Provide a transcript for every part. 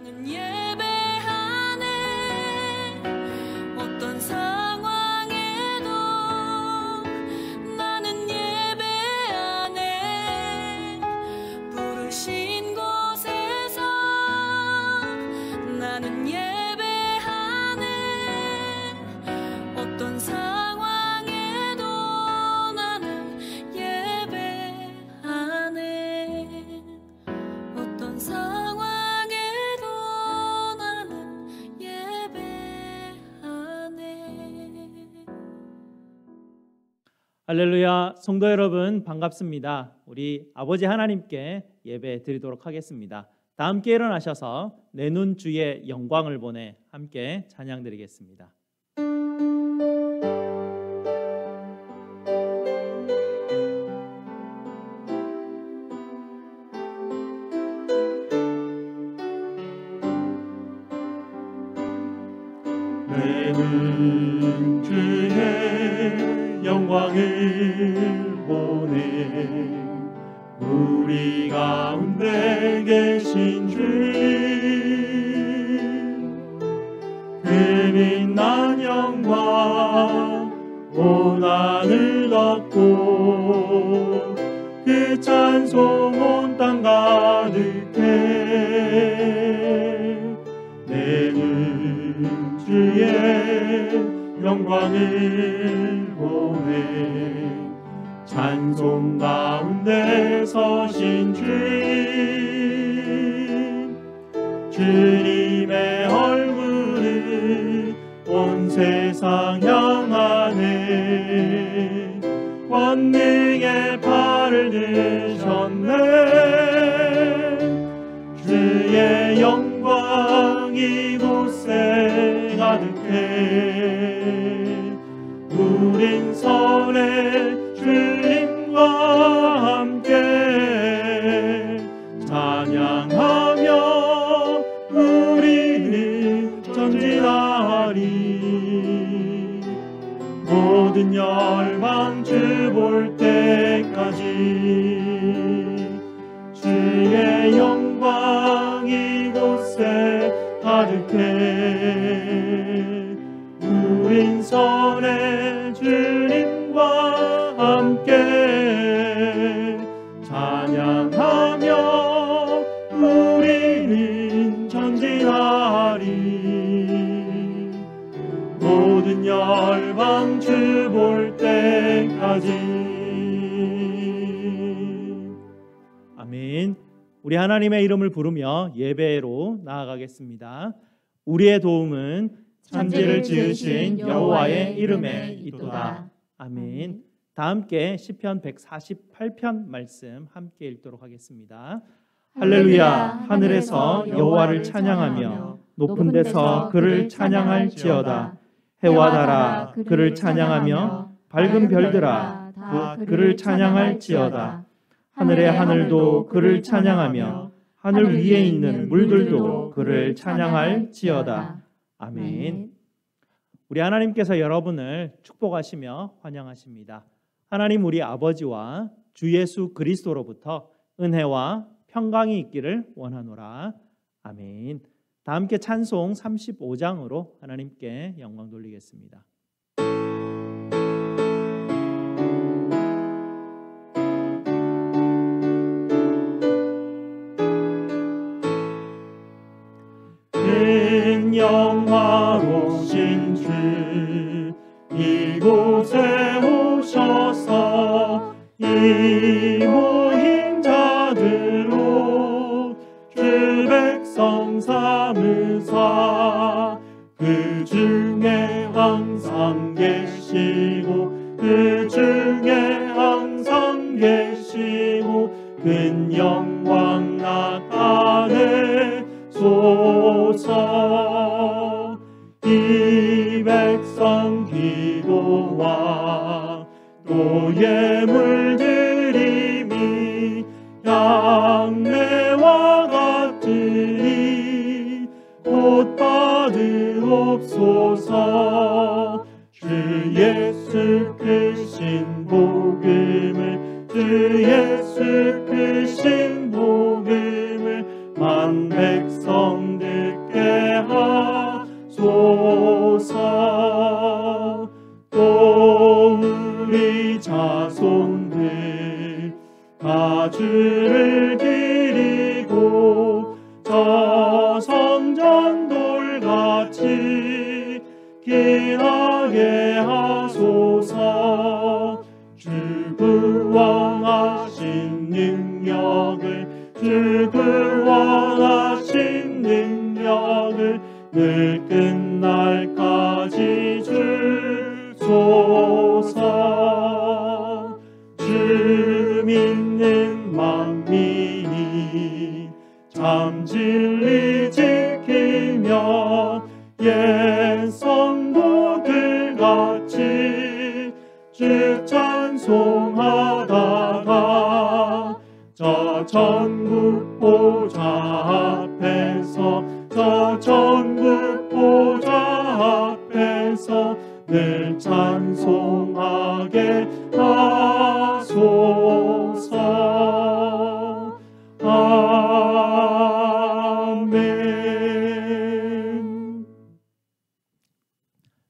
나는 예배하네. 어떤 상황에도 나는 예배하네. 부르신 곳에서 나는 예배하네. 어떤 상황에도 나는 예배하네. 어떤 상황에도 나는 예배하네. 할렐루야. 성도 여러분 반갑습니다. 우리 아버지 하나님께 예배 드리도록 하겠습니다. 다 함께 일어나셔서 내 눈 주의 영광을 보내 함께 찬양 드리겠습니다. 내 눈 주의 영광을 보내 우리 가운데 계신 주님 그 빛난 영광 온 하늘 덮고 그 찬송 온 땅 가득해 내 눈 주의 영광을 보내 찬송 가운데 서신 주님 주님의 얼굴을 온 세상 향하네 권능의 팔을 드셨네 주의 영광 이곳에 가득해 우린 선의 주님과 함께 찬양하며 우리는 전진하리 모든 열방 주 볼 때까지 주의 영광 이곳에 가득해 우린 선의 주님과 함께 찬양하며 우리는 전진하리 모든 열방 주 볼 때까지. 아멘. 우리 하나님의 이름을 부르며 예배로 나아가겠습니다. 우리의 도움은 천지를 지으신 여호와의 이름에 있도다. 아멘. 다 함께 시편 148편 말씀 함께 읽도록 하겠습니다. 할렐루야. 하늘에서 여호와를 찬양하며 높은 데서 그를 찬양할지어다. 해와 달아 그를 찬양하며 밝은 별들아 그를 찬양할지어다. 하늘의 하늘도 그를 찬양하며 하늘 위에 있는 물들도 그를 찬양할지어다. 아멘. 우리 하나님께서 여러분을 축복하시며 환영하십니다. 하나님 우리 아버지와 주 예수 그리스도로부터 은혜와 평강이 있기를 원하노라. 아멘. 다 함께 찬송 35장으로 하나님께 영광 돌리겠습니다. 큰 영화로우신 주 이곳에 오셔서 이 모인 자들로 주 백성 삼으사 그 중에 항상 계시고 그 중에 항상 계시고 큰 영광 나타내 소서 이 백성 기도와 또 예물 드림이 향내와 같으니 곧 받으옵소서 주 예수 크신 복음을 주 예수 크신 복음을 만 백성 듣게 하소서. 또 우리 자손들 다 주를 기리고 저 성전 돌같이 기하게 하소서. 주 구원하신 능력을 주 구원하신 능력을 늘 끝날까지 주소서. 주 믿는 만민이 참 진리 지키며 옛 성도들 같이 주 찬송하다가 저 천국 보좌 앞에서 저 천국 보좌 앞에서 늘 찬송하게 하소서. 아멘.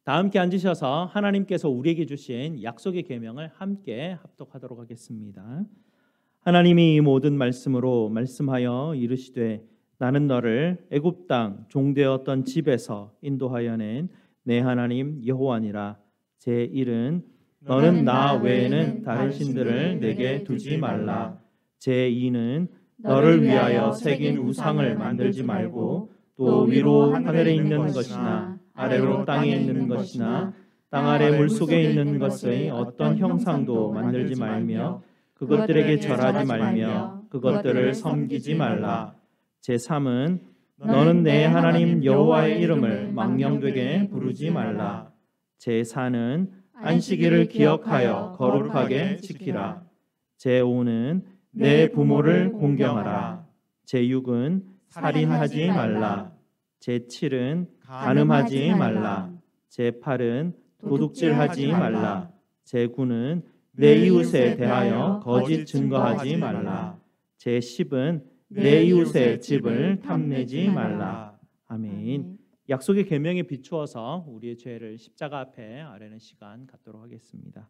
다 함께 앉으셔서 하나님께서 우리에게 주신 약속의 계명을 함께 합독하도록 하겠습니다. 하나님이 이 모든 말씀으로 말씀하여 이르시되 나는 너를 애굽 땅 종되었던 집에서 인도하여 낸 내 하나님 여호와니라. 제1은 너는 나 외에는 다른 신들을 내게 두지 말라. 제2는 너를 위하여 새긴 우상을 만들지 말고 또 위로 하늘에 있는 것이나 아래로 땅에 있는 것이나 땅 아래 물속에 있는 것의 어떤 형상도 만들지 말며 그것들에게 절하지 말며 그것들을 섬기지 말라. 제3은 너는 내 하나님 여호와의 이름을 망령되게 부르지 말라. 제4는 안식일을 기억하여 거룩하게 지키라. 제5는 내 부모를 공경하라. 제6은 살인하지 말라. 제7은 간음하지 말라. 제8은 도둑질하지 말라. 제9는 내 이웃에 대하여 거짓 증거하지 말라. 제10은 내 이웃의 집을 탐내지 말라. 아멘. 약속의 계명에 비추어서 우리의 죄를 십자가 앞에 아뢰는 시간 갖도록 하겠습니다.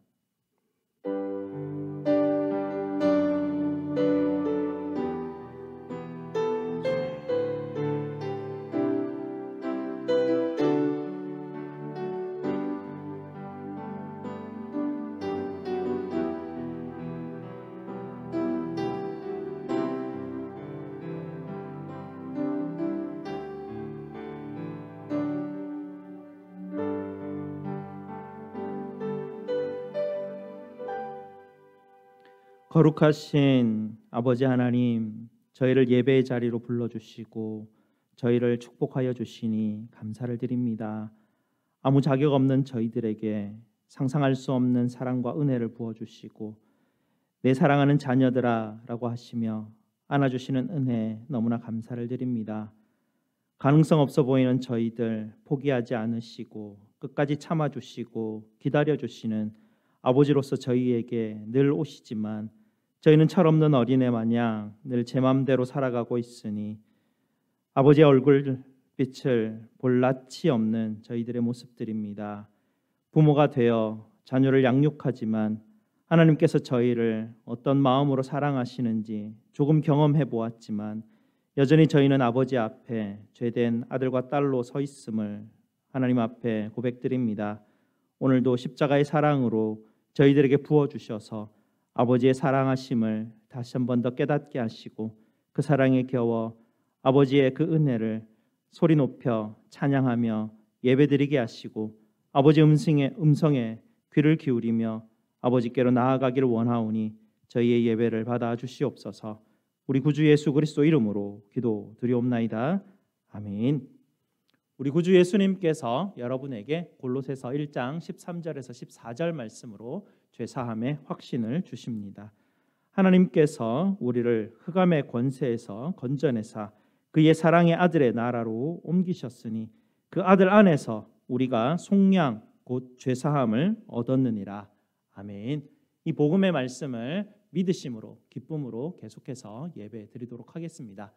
거룩하신 아버지 하나님, 저희를 예배의 자리로 불러주시고 저희를 축복하여 주시니 감사를 드립니다. 아무 자격 없는 저희들에게 상상할 수 없는 사랑과 은혜를 부어주시고 내 사랑하는 자녀들아 라고 하시며 안아주시는 은혜 너무나 감사를 드립니다. 가능성 없어 보이는 저희들 포기하지 않으시고 끝까지 참아주시고 기다려주시는 아버지로서 저희에게 늘 오시지만 저희는 철없는 어린애 마냥 늘 제 맘대로 살아가고 있으니 아버지의 얼굴빛을 볼 낯이 없는 저희들의 모습들입니다. 부모가 되어 자녀를 양육하지만 하나님께서 저희를 어떤 마음으로 사랑하시는지 조금 경험해 보았지만 여전히 저희는 아버지 앞에 죄된 아들과 딸로 서 있음을 하나님 앞에 고백드립니다. 오늘도 십자가의 사랑으로 저희들에게 부어주셔서 아버지의 사랑하심을 다시 한 번 더 깨닫게 하시고 그 사랑에 겨워 아버지의 그 은혜를 소리 높여 찬양하며 예배드리게 하시고 아버지 음성에 귀를 기울이며 아버지께로 나아가기를 원하오니 저희의 예배를 받아 주시옵소서. 우리 구주 예수 그리스도 이름으로 기도드리옵나이다. 아멘. 우리 구주 예수님께서 여러분에게 골로새서 1장 13절에서 14절 말씀으로 죄사함의 확신을 주십니다. 하나님께서 우리를 흑암의 권세에서 건져내사 그의 사랑의 아들의 나라로 옮기셨으니 그 아들 안에서 우리가 속량 곧 죄사함을 얻었느니라. 아멘. 이 복음의 말씀을 믿으심으로 기쁨으로 계속해서 예배 드리도록 하겠습니다.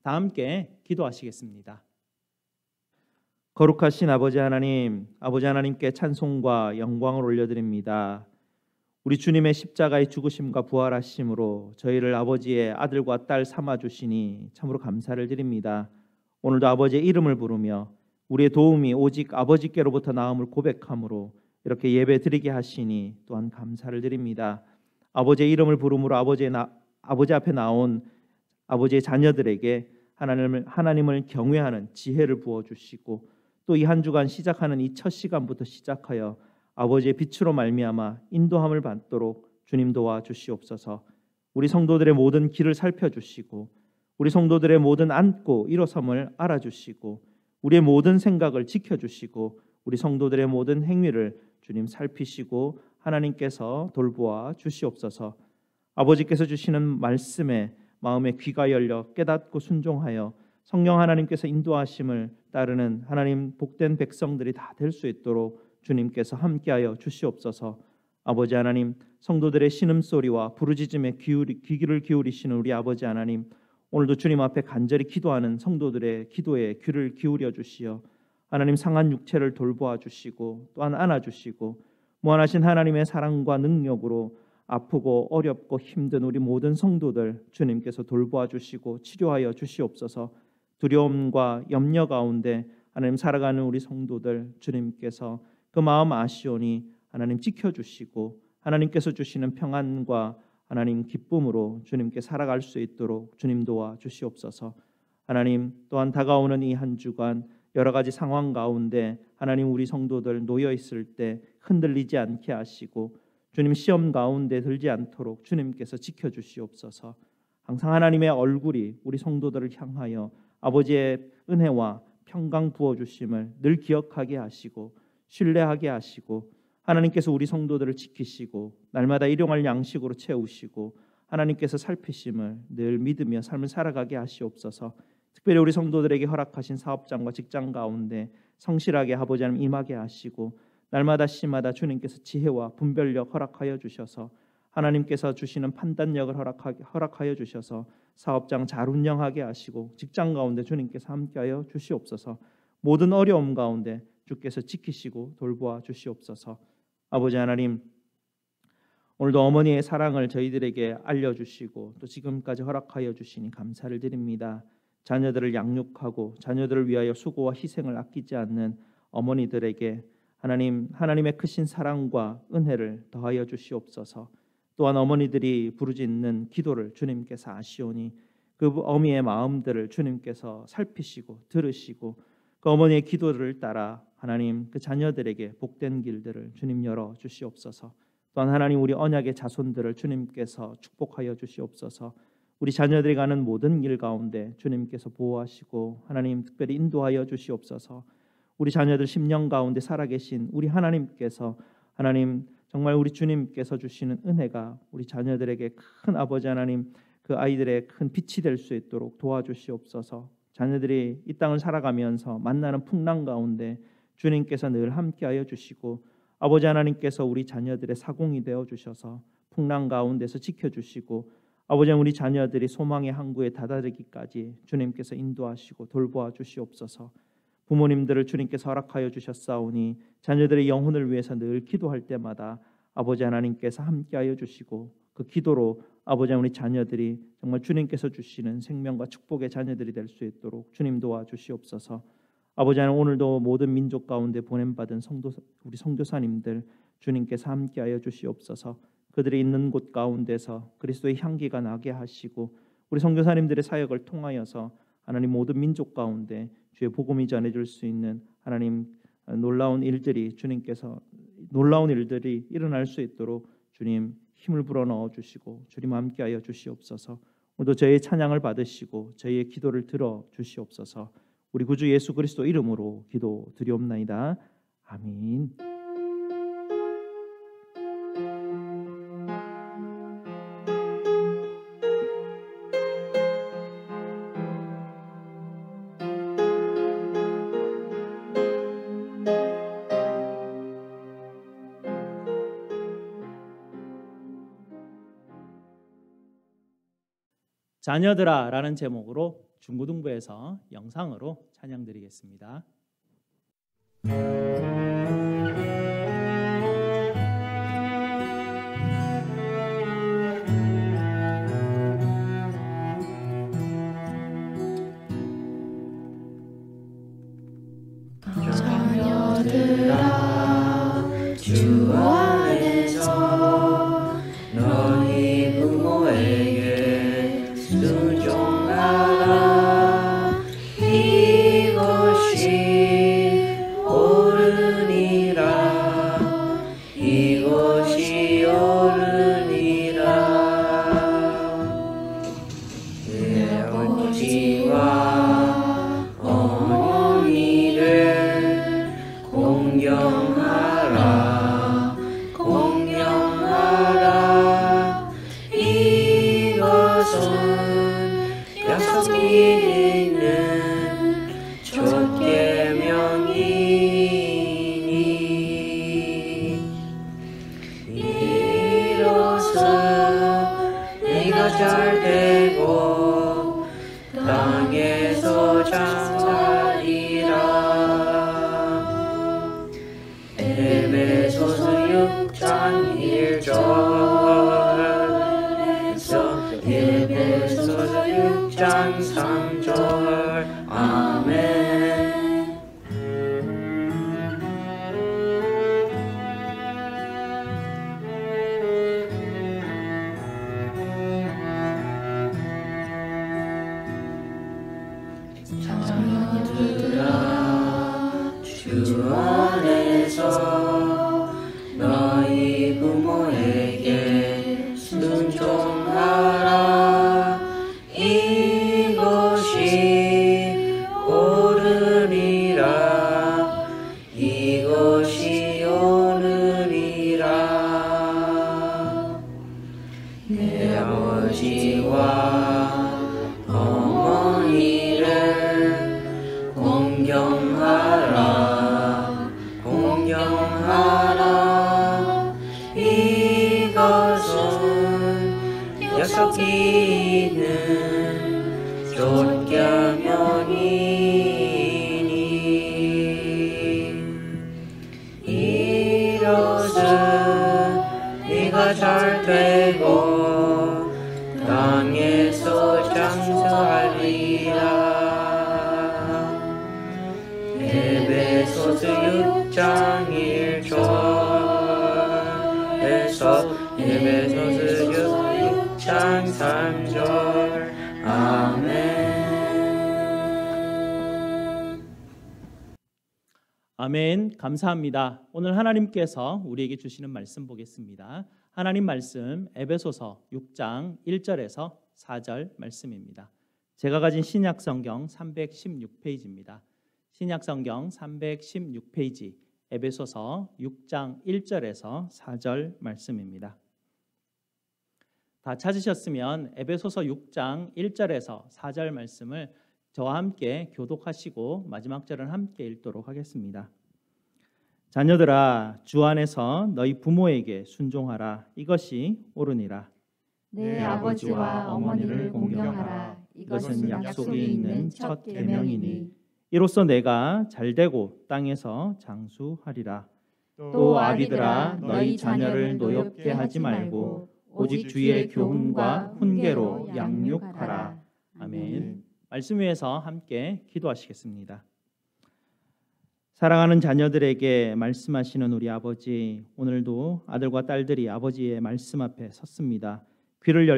다 함께 기도하시겠습니다. 거룩하신 아버지 하나님, 아버지 하나님께 찬송과 영광을 올려드립니다. 우리 주님의 십자가의 죽으심과 부활하심으로 저희를 아버지의 아들과 딸 삼아주시니 참으로 감사를 드립니다. 오늘도 아버지의 이름을 부르며 우리의 도움이 오직 아버지께로부터 나옴을 고백함으로 이렇게 예배 드리게 하시니 또한 감사를 드립니다. 아버지의 이름을 부름으로 아버지 앞에 나온 아버지의 자녀들에게 하나님을 경외하는 지혜를 부어주시고 또 이 한 주간 시작하는 이 첫 시간부터 시작하여 아버지의 빛으로 말미암아 인도함을 받도록 주님 도와주시옵소서. 우리 성도들의 모든 길을 살펴주시고 우리 성도들의 모든 앉고 일어섬을 알아주시고 우리의 모든 생각을 지켜주시고 우리 성도들의 모든 행위를 주님 살피시고 하나님께서 돌보아 주시옵소서. 아버지께서 주시는 말씀에 마음의 귀가 열려 깨닫고 순종하여 성령 하나님께서 인도하심을 따르는 하나님 복된 백성들이 다 될 수 있도록 주님께서 함께하여 주시옵소서. 아버지 하나님, 성도들의 신음소리와 부르짖음에 귀를 기울이시는 우리 아버지 하나님, 오늘도 주님 앞에 간절히 기도하는 성도들의 기도에 귀를 기울여 주시어 하나님 상한 육체를 돌보아 주시고 또한 안아주시고 무한하신 하나님의 사랑과 능력으로 아프고 어렵고 힘든 우리 모든 성도들 주님께서 돌보아 주시고 치료하여 주시옵소서. 두려움과 염려 가운데 하나님 살아가는 우리 성도들 주님께서 그 마음 아시오니 하나님 지켜주시고 하나님께서 주시는 평안과 하나님 기쁨으로 주님께 살아갈 수 있도록 주님 도와 주시옵소서. 하나님 또한 다가오는 이 한 주간 여러 가지 상황 가운데 하나님 우리 성도들 놓여 있을 때 흔들리지 않게 하시고 주님 시험 가운데 들지 않도록 주님께서 지켜주시옵소서. 항상 하나님의 얼굴이 우리 성도들을 향하여 아버지의 은혜와 평강 부어주심을 늘 기억하게 하시고 신뢰하게 하시고 하나님께서 우리 성도들을 지키시고 날마다 일용할 양식으로 채우시고 하나님께서 살피심을 늘 믿으며 삶을 살아가게 하시옵소서. 특별히 우리 성도들에게 허락하신 사업장과 직장 가운데 성실하게 아버지 하나님 임하게 하시고 날마다 시마다 주님께서 지혜와 분별력 허락하여 주셔서 하나님께서 주시는 판단력을 허락하여 주셔서 사업장 잘 운영하게 하시고 직장 가운데 주님께서 함께하여 주시옵소서. 모든 어려움 가운데 주께서 지키시고 돌보아 주시옵소서. 아버지 하나님, 오늘도 어머니의 사랑을 저희들에게 알려주시고 또 지금까지 허락하여 주시니 감사를 드립니다. 자녀들을 양육하고 자녀들을 위하여 수고와 희생을 아끼지 않는 어머니들에게 하나님의 크신 사랑과 은혜를 더하여 주시옵소서. 또한 어머니들이 부르짖는 기도를 주님께서 아시오니 그 어미의 마음들을 주님께서 살피시고 들으시고 그 어머니의 기도를 따라 하나님 그 자녀들에게 복된 길들을 주님 열어 주시옵소서. 또한 하나님 우리 언약의 자손들을 주님께서 축복하여 주시옵소서. 우리 자녀들이 가는 모든 길 가운데 주님께서 보호하시고 하나님 특별히 인도하여 주시옵소서. 우리 자녀들 심령 가운데 살아계신 우리 하나님께서 하나님 정말 우리 주님께서 주시는 은혜가 우리 자녀들에게 큰 아버지 하나님 그 아이들의 큰 빛이 될 수 있도록 도와주시옵소서. 자녀들이 이 땅을 살아가면서 만나는 풍랑 가운데 주님께서 늘 함께하여 주시고 아버지 하나님께서 우리 자녀들의 사공이 되어 주셔서 풍랑 가운데서 지켜주시고 아버지 우리 자녀들이 소망의 항구에 다다르기까지 주님께서 인도하시고 돌보아 주시옵소서. 부모님들을 주님께서 허락하여 주셨사오니 자녀들의 영혼을 위해서 늘 기도할 때마다 아버지 하나님께서 함께하여 주시고 그 기도로 아버지 우리 자녀들이 정말 주님께서 주시는 생명과 축복의 자녀들이 될 수 있도록 주님 도와주시옵소서. 아버지 하나님 오늘도 모든 민족 가운데 보냄받은 우리 선교사님들 주님께서 함께하여 주시옵소서. 그들이 있는 곳 가운데서 그리스도의 향기가 나게 하시고 우리 선교사님들의 사역을 통하여서 하나님 모든 민족 가운데 주의 복음이 전해질 수 있는 하나님 놀라운 일들이 일어날 수 있도록 주님 힘을 불어넣어 주시고 주님 함께하여 주시옵소서. 오늘도 저희의 찬양을 받으시고 저희의 기도를 들어 주시옵소서. 우리 구주 예수 그리스도 이름으로 기도드리옵나이다. 아멘. 자녀들아 라는 제목으로 중고등부에서 영상으로 찬양드리겠습니다. 자녀들아 주 안에서 너희 부모에게 순종하라. 이것이 옳으니라. 이것이 옳으니라. 내 아버지와 어머니를 공경하라. 공경하라. 이것은 약속이 있는 첫 계명이니 이로써 네가 잘되고 땅에서 장사하리라. 에베소서 6장 1절에서 에베소서 6장 3절. 아멘. 자녀들아 주 안에서 너희 부모에게 순종하라. 이것이 옳으리라. 이것이 옳으리라. 내 아버지와 어머니를 공경하라. 공경하라. 이것은 약속이 있는 첫 계명이니 이것은 네가 잘되고 땅에서 장사하리라. 에베소서 6장 1절에서 에베소서 6장 3절. 아멘. 아멘. 감사합니다. 오늘 하나님께서 우리에게 주시는 말씀 보겠습니다. 하나님 말씀 에베소서 6장 1절에서 4절 말씀입니다. 제가 가진 신약 성경 316페이지입니다. 신약 성경 316페이지 에베소서 6장 1절에서 4절 말씀입니다. 다 찾으셨으면 에베소서 6장 1절에서 4절 말씀을 저와 함께 교독하시고 마지막 절은 함께 읽도록 하겠습니다. 자녀들아 주 안에서 너희 부모에게 순종하라. 이것이 옳으니라. 내 아버지와 어머니를 공경하라. 이것은 약속이 있는 첫 계명이니 이로써 내가 잘되고 땅에서 장수하리라. 또 아비들아 너희 자녀를 노엽게 하지 말고 오직 주의 교훈과 훈계로 양육하라. 아멘. 말씀 위에서 함께 기도하시겠습니다. 사랑하는 자녀들에게 말씀하시는 우리 아버지, 오늘도 아들과 딸들이 아버지의 말씀 앞에 섰습니다. 귀를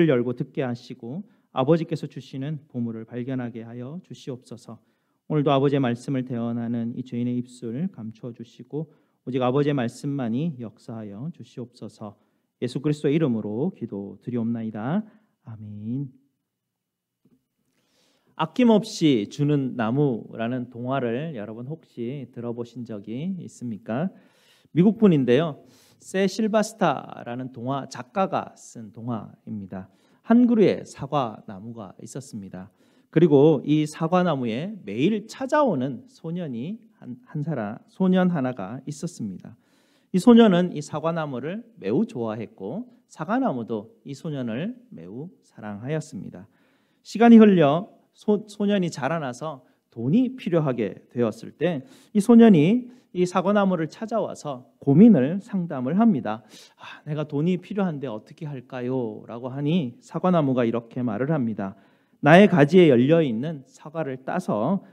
열고 듣게 하시고 아버지께서 주시는 보물을 발견하게 하여 주시옵소서. 오늘도 아버지의 말씀을 대언하는 이 죄인의 입술 감추어 주시고 오직 아버지의 말씀만이 역사하여 주시옵소서. 예수 그리스도의 이름으로 기도드리옵나이다. 아멘. 아낌없이 주는 나무라는 동화를 여러분 혹시 들어보신 적이 있습니까? 미국 분인데요. 세 실바스타라는 동화 작가가 쓴 동화입니다. 한 그루의 사과 나무가 있었습니다. 그리고 이 사과 나무에 매일 찾아오는 소년 하나가 있었습니다. 이 소년은 이 사과 나무를 매우 좋아했고 사과나무도 이 소년을 매우 사랑하였습니다. 시간이 흘려 소년이 자라나서 돈이 필요하게 되었을 때 이 소년이 이 사과나무를 찾아와서 고민을 상담을 합니다. 내가 돈이 필요한데 어떻게 할까요? 라고 하니 사과나무가 이렇게 말을 합니다. 나의 가지에 열려있는 사과를 따서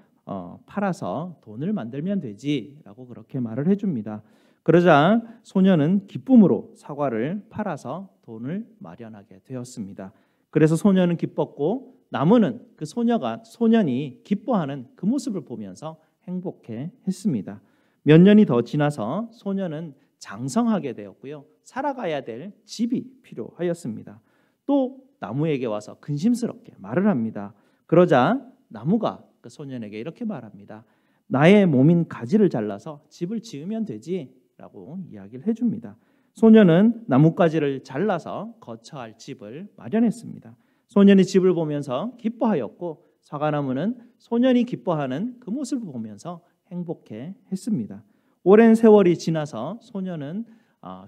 팔아서 돈을 만들면 되지 라고 그렇게 말을 해줍니다. 그러자 소년은 기쁨으로 사과를 팔아서 돈을 마련하게 되었습니다. 그래서 소년은 기뻤고 나무는 그 소년이 기뻐하는 그 모습을 보면서 행복해 했습니다. 몇 년이 더 지나서 소년은 장성하게 되었고요. 살아가야 될 집이 필요하였습니다. 또 나무에게 와서 근심스럽게 말을 합니다. 그러자 나무가 그 소년에게 이렇게 말합니다. 나의 몸인 가지를 잘라서 집을 지으면 되지 라고 이야기를 해줍니다. 소년은 나뭇가지를 잘라서 거처할 집을 마련했습니다. 소년이 집을 보면서 기뻐하였고 사과나무는 소년이 기뻐하는 그 모습을 보면서 행복해 했습니다. 오랜 세월이 지나서 소년은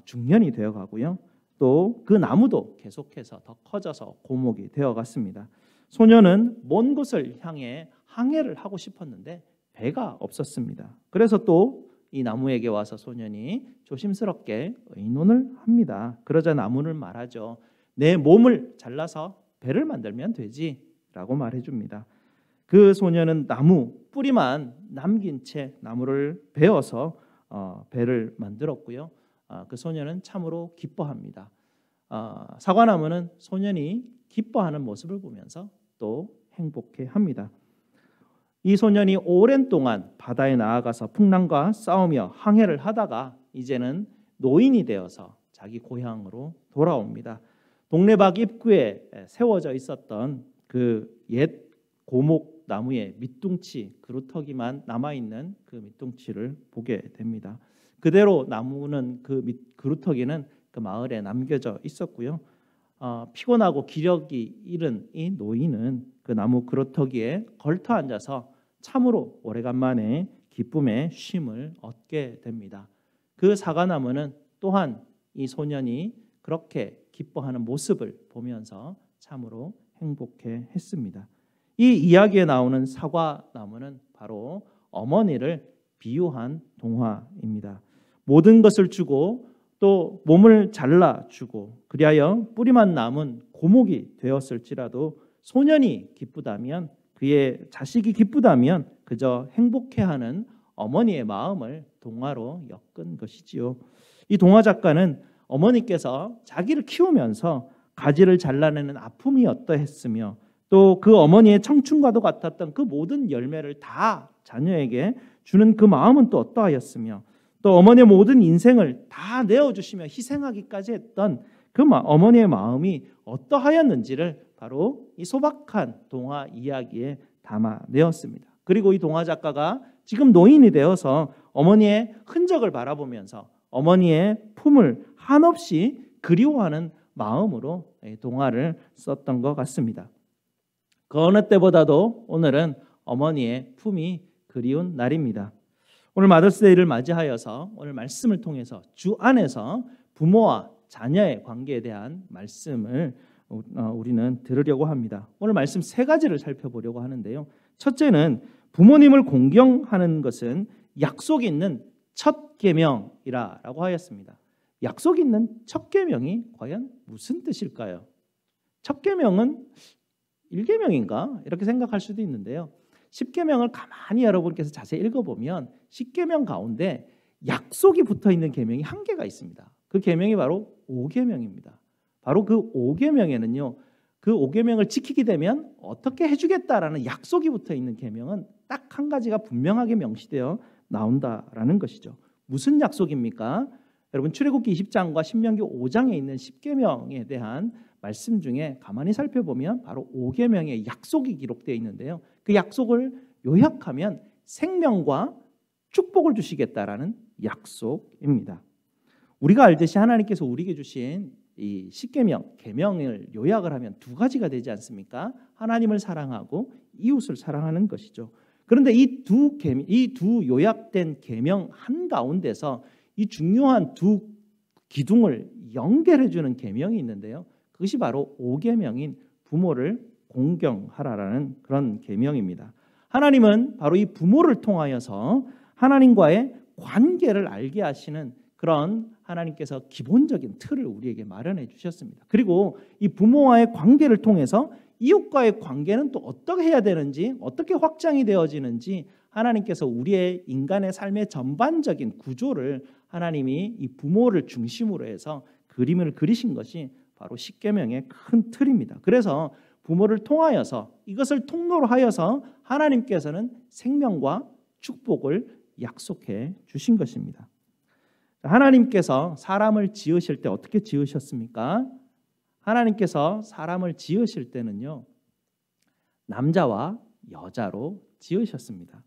중년이 되어가고요. 또 그 나무도 계속해서 더 커져서 고목이 되어갔습니다. 소년은 먼 곳을 향해 항해를 하고 싶었는데 배가 없었습니다. 그래서 또 이 나무에게 와서 소년이 조심스럽게 의논을 합니다. 그러자 나무는 말하죠. 내 몸을 잘라서 배를 만들면 되지 라고 말해줍니다. 그 소년은 나무 뿌리만 남긴 채 나무를 베어서 배를 만들었고요. 그 소년은 참으로 기뻐합니다. 사과나무는 소년이 기뻐하는 모습을 보면서 또 행복해합니다. 이 소년이 오랜 동안 바다에 나아가서 풍랑과 싸우며 항해를 하다가 이제는 노인이 되어서 자기 고향으로 돌아옵니다. 동네 밖 입구에 세워져 있었던 그 옛 고목 나무의 밑둥치 그루터기만 남아있는 그 밑둥치를 보게 됩니다. 그대로 나무는 그 그루터기는 그 마을에 남겨져 있었고요. 피곤하고 기력이 잃은 이 노인은 그 나무 그루터기에 걸터 앉아서 참으로 오래간만에 기쁨의 쉼을 얻게 됩니다. 그 사과나무는 또한 이 소년이 그렇게 기뻐하는 모습을 보면서 참으로 행복해 했습니다. 이 이야기에 나오는 사과나무는 바로 어머니를 비유한 동화입니다. 모든 것을 주고 또 몸을 잘라주고 그리하여 뿌리만 남은 고목이 되었을지라도 소년이 기쁘다면 그의 자식이 기쁘다면 그저 행복해하는 어머니의 마음을 동화로 엮은 것이지요. 이 동화 작가는 어머니께서 자기를 키우면서 가지를 잘라내는 아픔이 어떠했으며 또 그 어머니의 청춘과도 같았던 그 모든 열매를 다 자녀에게 주는 그 마음은 또 어떠하였으며 또 어머니의 모든 인생을 다 내어주시며 희생하기까지 했던 그 어머니의 마음이 어떠하였는지를 바로 이 소박한 동화 이야기에 담아내었습니다. 그리고 이 동화 작가가 지금 노인이 되어서 어머니의 흔적을 바라보면서 어머니의 품을 한없이 그리워하는 마음으로 동화를 썼던 것 같습니다. 그 어느 때보다도 오늘은 어머니의 품이 그리운 날입니다. 오늘 마더스데이를 맞이하여서 오늘 말씀을 통해서 주 안에서 부모와 자녀의 관계에 대한 말씀을 우리는 들으려고 합니다. 오늘 말씀 세 가지를 살펴보려고 하는데요. 첫째는 부모님을 공경하는 것은 약속 있는 첫 계명이라고 하였습니다. 약속 있는 첫 계명이 과연 무슨 뜻일까요? 첫 계명은 1계명인가? 이렇게 생각할 수도 있는데요. 10계명을 가만히 여러분께서 자세히 읽어보면 10계명 가운데 약속이 붙어있는 계명이 한 개가 있습니다. 그 계명이 바로 5계명입니다. 바로 그 5계명에는요. 그 5계명을 지키게 되면 어떻게 해주겠다라는 약속이 붙어있는 계명은 딱 한 가지가 분명하게 명시되어 나온다라는 것이죠. 무슨 약속입니까? 여러분 출애굽기 20장과 신명기 5장에 있는 10계명에 대한 말씀 중에 가만히 살펴보면 바로 5계명의 약속이 기록되어 있는데요. 그 약속을 요약하면 생명과 축복을 주시겠다라는 약속입니다. 우리가 알듯이 하나님께서 우리에게 주신 이 10계명, 계명을 요약을 하면 두 가지가 되지 않습니까? 하나님을 사랑하고 이웃을 사랑하는 것이죠. 그런데 이 두 요약된 계명 한 가운데서 이 중요한 두 기둥을 연결해 주는 계명이 있는데요. 그것이 바로 5계명인 부모를 공경하라라는 그런 계명입니다. 하나님은 바로 이 부모를 통하여서 하나님과의 관계를 알게 하시는 그런 하나님께서 기본적인 틀을 우리에게 마련해 주셨습니다. 그리고 이 부모와의 관계를 통해서 이웃과의 관계는 또 어떻게 해야 되는지, 어떻게 확장이 되어지는지 하나님께서 우리의 인간의 삶의 전반적인 구조를 하나님이 이 부모를 중심으로 해서 그림을 그리신 것이 바로 십계명의 큰 틀입니다. 그래서 부모를 통하여서, 이것을 통로로 하여서 하나님께서는 생명과 축복을 약속해 주신 것입니다. 하나님께서 사람을 지으실 때 어떻게 지으셨습니까? 하나님께서 사람을 지으실 때는요, 남자와 여자로 지으셨습니다.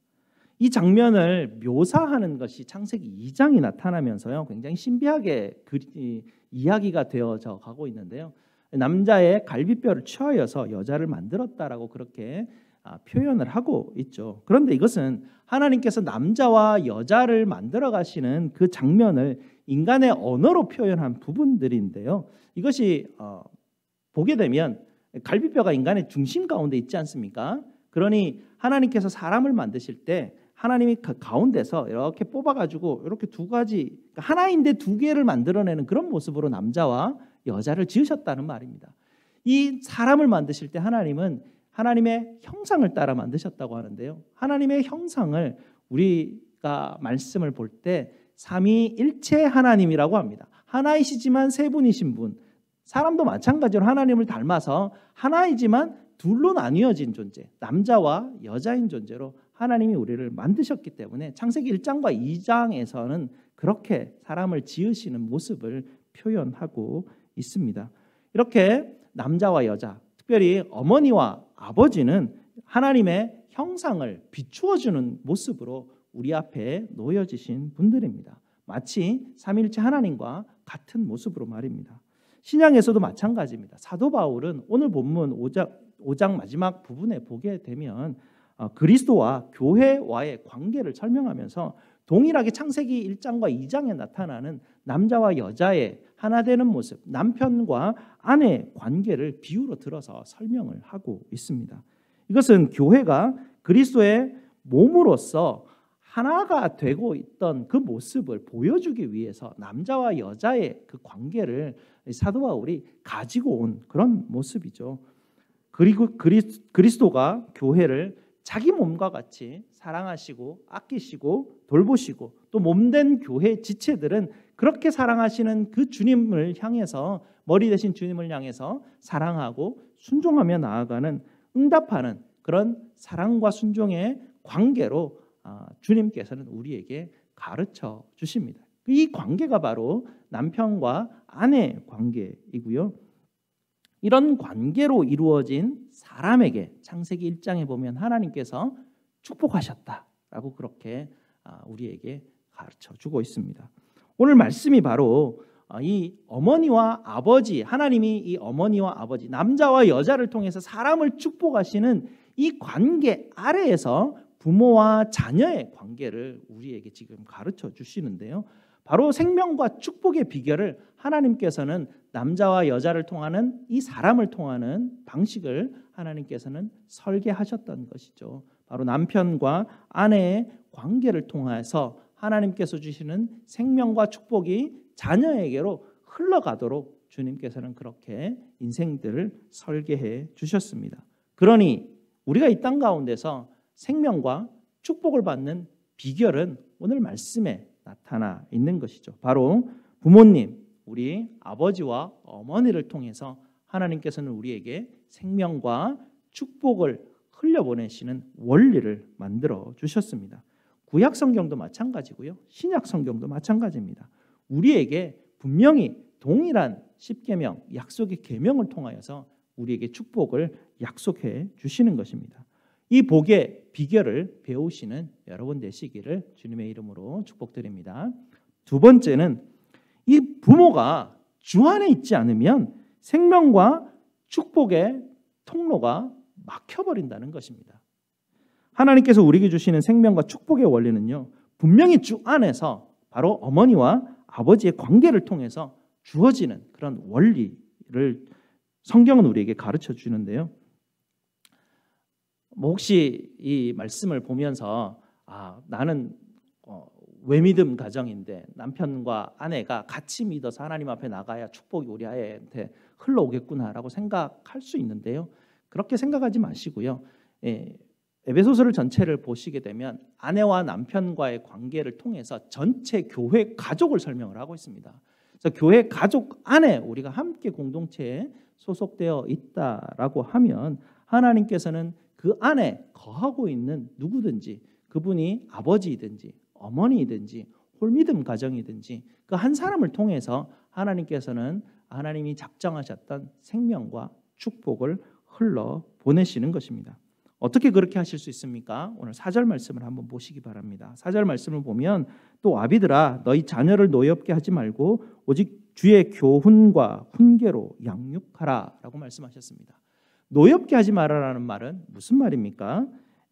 이 장면을 묘사하는 것이 창세기 2장이 나타나면서요, 굉장히 신비하게 이야기가 되어져 가고 있는데요. 남자의 갈비뼈를 취하여서 여자를 만들었다라고 그렇게 표현을 하고 있죠. 그런데 이것은 하나님께서 남자와 여자를 만들어 가시는 그 장면을 인간의 언어로 표현한 부분들인데요. 이것이 보게 되면 갈비뼈가 인간의 중심 가운데 있지 않습니까? 그러니 하나님께서 사람을 만드실 때 하나님이 그 가운데서 이렇게 뽑아가지고 이렇게 두 가지, 하나인데 두 개를 만들어내는 그런 모습으로 남자와 여자를 지으셨다는 말입니다. 이 사람을 만드실 때 하나님은 하나님의 형상을 따라 만드셨다고 하는데요. 하나님의 형상을 우리가 말씀을 볼 때 삼위일체 하나님이라고 합니다. 하나이시지만 세 분이신 분. 사람도 마찬가지로 하나님을 닮아서 하나이지만 둘로 나뉘어진 존재, 남자와 여자인 존재로 하나님이 우리를 만드셨기 때문에 창세기 1장과 2장에서는 그렇게 사람을 지으시는 모습을 표현하고 있습니다. 이렇게 남자와 여자, 특별히 어머니와 아버지는 하나님의 형상을 비추어주는 모습으로 우리 앞에 놓여지신 분들입니다. 마치 삼위일체 하나님과 같은 모습으로 말입니다. 신약에서도 마찬가지입니다. 사도 바울은 오늘 본문 5장 마지막 부분에 보게 되면 그리스도와 교회와의 관계를 설명하면서 동일하게 창세기 1장과 2장에 나타나는 남자와 여자의 하나 되는 모습, 남편과 아내의 관계를 비유로 들어서 설명을 하고 있습니다. 이것은 교회가 그리스도의 몸으로서 하나가 되고 있던 그 모습을 보여주기 위해서 남자와 여자의 그 관계를 사도 바울이 가지고 온 그런 모습이죠. 그리고 그리스도가 교회를 자기 몸과 같이 사랑하시고 아끼시고 돌보시고 또 몸된 교회 지체들은 그렇게 사랑하시는 그 주님을 향해서, 머리 대신 주님을 향해서 사랑하고 순종하며 나아가는, 응답하는 그런 사랑과 순종의 관계로 주님께서는 우리에게 가르쳐 주십니다. 이 관계가 바로 남편과 아내의 관계이고요. 이런 관계로 이루어진 사람에게 창세기 1장에 보면 하나님께서 축복하셨다라고 그렇게 우리에게 가르쳐 주고 있습니다. 오늘 말씀이 바로 이 어머니와 아버지, 하나님이 이 어머니와 아버지, 남자와 여자를 통해서 사람을 축복하시는 이 관계 아래에서 부모와 자녀의 관계를 우리에게 지금 가르쳐 주시는데요. 바로 생명과 축복의 비결을 하나님께서는 남자와 여자를 통하는 이 사람을 통하는 방식을 하나님께서는 설계하셨던 것이죠. 바로 남편과 아내의 관계를 통해서 하나님께서 주시는 생명과 축복이 자녀에게로 흘러가도록 주님께서는 그렇게 인생들을 설계해 주셨습니다. 그러니 우리가 이 땅 가운데서 생명과 축복을 받는 비결은 오늘 말씀에 나타나 있는 것이죠. 바로 부모님, 우리 아버지와 어머니를 통해서 하나님께서는 우리에게 생명과 축복을 흘려보내시는 원리를 만들어 주셨습니다. 구약 성경도 마찬가지고요. 신약 성경도 마찬가지입니다. 우리에게 분명히 동일한 십계명, 약속의 계명을 통하여서 우리에게 축복을 약속해 주시는 것입니다. 이 복의 비결을 배우시는 여러분 되시기를 주님의 이름으로 축복드립니다. 두 번째는 이 부모가 주 안에 있지 않으면 생명과 축복의 통로가 막혀버린다는 것입니다. 하나님께서 우리에게 주시는 생명과 축복의 원리는요, 분명히 주 안에서 바로 어머니와 아버지의 관계를 통해서 주어지는 그런 원리를 성경은 우리에게 가르쳐 주는데요. 혹시 이 말씀을 보면서 나는 외믿음 가정인데 남편과 아내가 같이 믿어서 하나님 앞에 나가야 축복이 우리 아이한테 흘러오겠구나라고 생각할 수 있는데요. 그렇게 생각하지 마시고요. 에베소서를 전체를 보시게 되면 아내와 남편과의 관계를 통해서 전체 교회 가족을 설명을 하고 있습니다. 그래서 교회 가족 안에 우리가 함께 공동체에 소속되어 있다라고 하면 하나님께서는 그 안에 거하고 있는 누구든지, 그분이 아버지이든지 어머니이든지 홀믿음 가정이든지 그 한 사람을 통해서 하나님께서는 하나님이 작정하셨던 생명과 축복을 흘러 보내시는 것입니다. 어떻게 그렇게 하실 수 있습니까? 오늘 4절 말씀을 한번 보시기 바랍니다. 4절 말씀을 보면 또 아비들아 너희 자녀를 노엽게 하지 말고 오직 주의 교훈과 훈계로 양육하라 라고 말씀하셨습니다. 노엽게 하지 말아라는 말은 무슨 말입니까?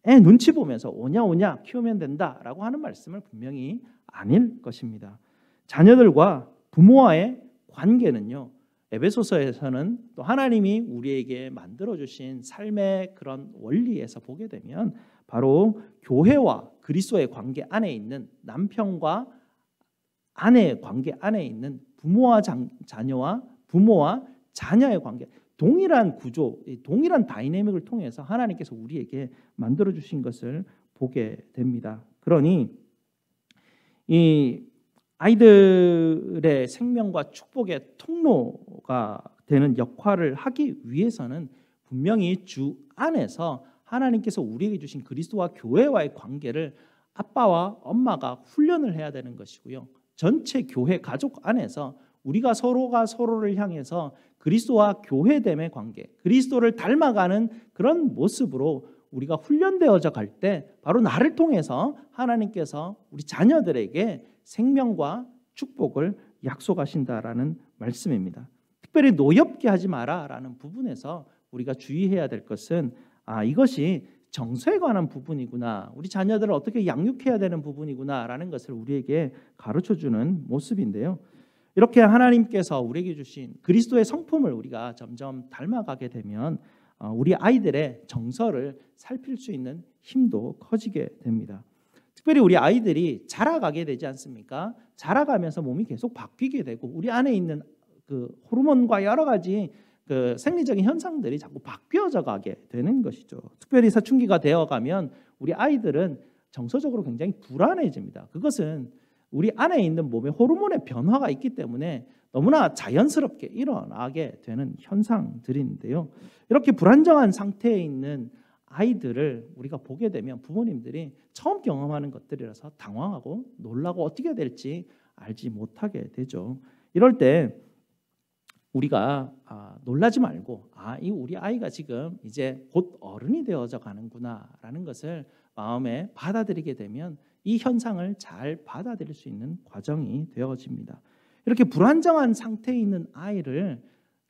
애 눈치 보면서 오냐 키우면 된다라고 하는 말씀을 분명히 아닐 것입니다. 자녀들과 부모와의 관계는요, 에베소서에서는 또 하나님이 우리에게 만들어주신 삶의 그런 원리에서 보게 되면 바로 교회와 그리스도의 관계 안에 있는 남편과 아내의 관계 안에 있는 부모와 자녀와 부모와 자녀의 관계, 동일한 구조, 동일한 다이내믹을 통해서 하나님께서 우리에게 만들어주신 것을 보게 됩니다. 그러니 이 아이들의 생명과 축복의 통로가 되는 역할을 하기 위해서는 분명히 주 안에서 하나님께서 우리에게 주신 그리스도와 교회와의 관계를 아빠와 엄마가 훈련을 해야 되는 것이고요. 전체 교회 가족 안에서 우리가 서로가 서로를 향해서 그리스도와 교회됨의 관계, 그리스도를 닮아가는 그런 모습으로 우리가 훈련되어져 갈 때 바로 나를 통해서 하나님께서 우리 자녀들에게 생명과 축복을 약속하신다라는 말씀입니다. 특별히 노엽게 하지 마라라는 부분에서 우리가 주의해야 될 것은 이것이 정서에 관한 부분이구나, 우리 자녀들을 어떻게 양육해야 되는 부분이구나라는 것을 우리에게 가르쳐주는 모습인데요. 이렇게 하나님께서 우리에게 주신 그리스도의 성품을 우리가 점점 닮아가게 되면 우리 아이들의 정서를 살필 수 있는 힘도 커지게 됩니다. 특별히 우리 아이들이 자라가게 되지 않습니까? 자라가면서 몸이 계속 바뀌게 되고 우리 안에 있는 그 호르몬과 여러 가지 그 생리적인 현상들이 자꾸 바뀌어져 가게 되는 것이죠. 특별히 사춘기가 되어가면 우리 아이들은 정서적으로 굉장히 불안해집니다. 그것은 우리 안에 있는 몸의 호르몬의 변화가 있기 때문에 너무나 자연스럽게 일어나게 되는 현상들인데요. 이렇게 불안정한 상태에 있는 아이들을 우리가 보게 되면 부모님들이 처음 경험하는 것들이라서 당황하고 놀라고 어떻게 해야 될지 알지 못하게 되죠. 이럴 때 우리가 놀라지 말고 이 우리 아이가 지금 이제 곧 어른이 되어져 가는구나라는 것을 마음에 받아들이게 되면 이 현상을 잘 받아들일 수 있는 과정이 되어집니다. 이렇게 불안정한 상태에 있는 아이를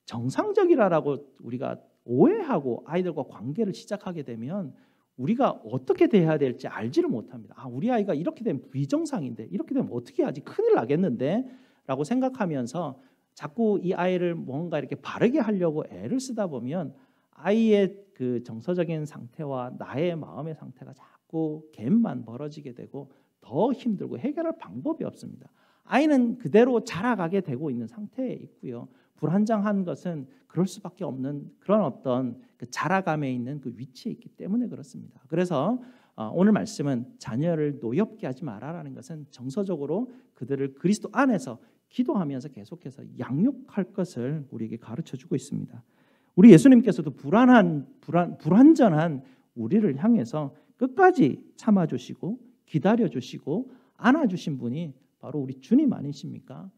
정상적이라고 우리가 오해하고 아이들과 관계를 시작하게 되면 우리가 어떻게 대해야 될지 알지를 못합니다. 우리 아이가 이렇게 되면 비정상인데 이렇게 되면 어떻게 하지? 큰일 나겠는데? 라고 생각하면서 자꾸 이 아이를 뭔가 이렇게 바르게 하려고 애를 쓰다 보면 아이의 그 정서적인 상태와 나의 마음의 상태가 자꾸 갭만 벌어지게 되고 더 힘들고 해결할 방법이 없습니다. 아이는 그대로 자라가게 되고 있는 상태에 있고요. 불안정한 것은 그럴 수밖에 없는 그런 어떤 그 자라감에 있는 그 위치에 있기 때문에 그렇습니다. 그래서 오늘 말씀은 자녀를 노엽게 하지 마라라는 것은 정서적으로 그들을 그리스도 안에서 기도하면서 계속해서 양육할 것을 우리에게 가르쳐주고 있습니다. 우리 예수님께서도 불완전한 우리를 향해서 끝까지 참아주시고 기다려주시고 안아주신 분이 바로 우리 주님 아니십니까?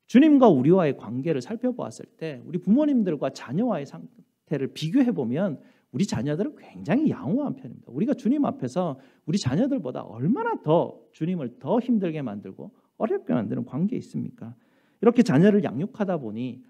주님과 우리와의 관계를 살펴보았을 때 우리 부모님들과 자녀와의 상태를 비교해보면 우리 자녀들은 굉장히 양호한 편입니다. 우리가 주님 앞에서 우리 자녀들보다 얼마나 더 주님을 더 힘들게 만들고 어렵게 만드는 관계에 있습니까? 이렇게 자녀를 양육하다 보니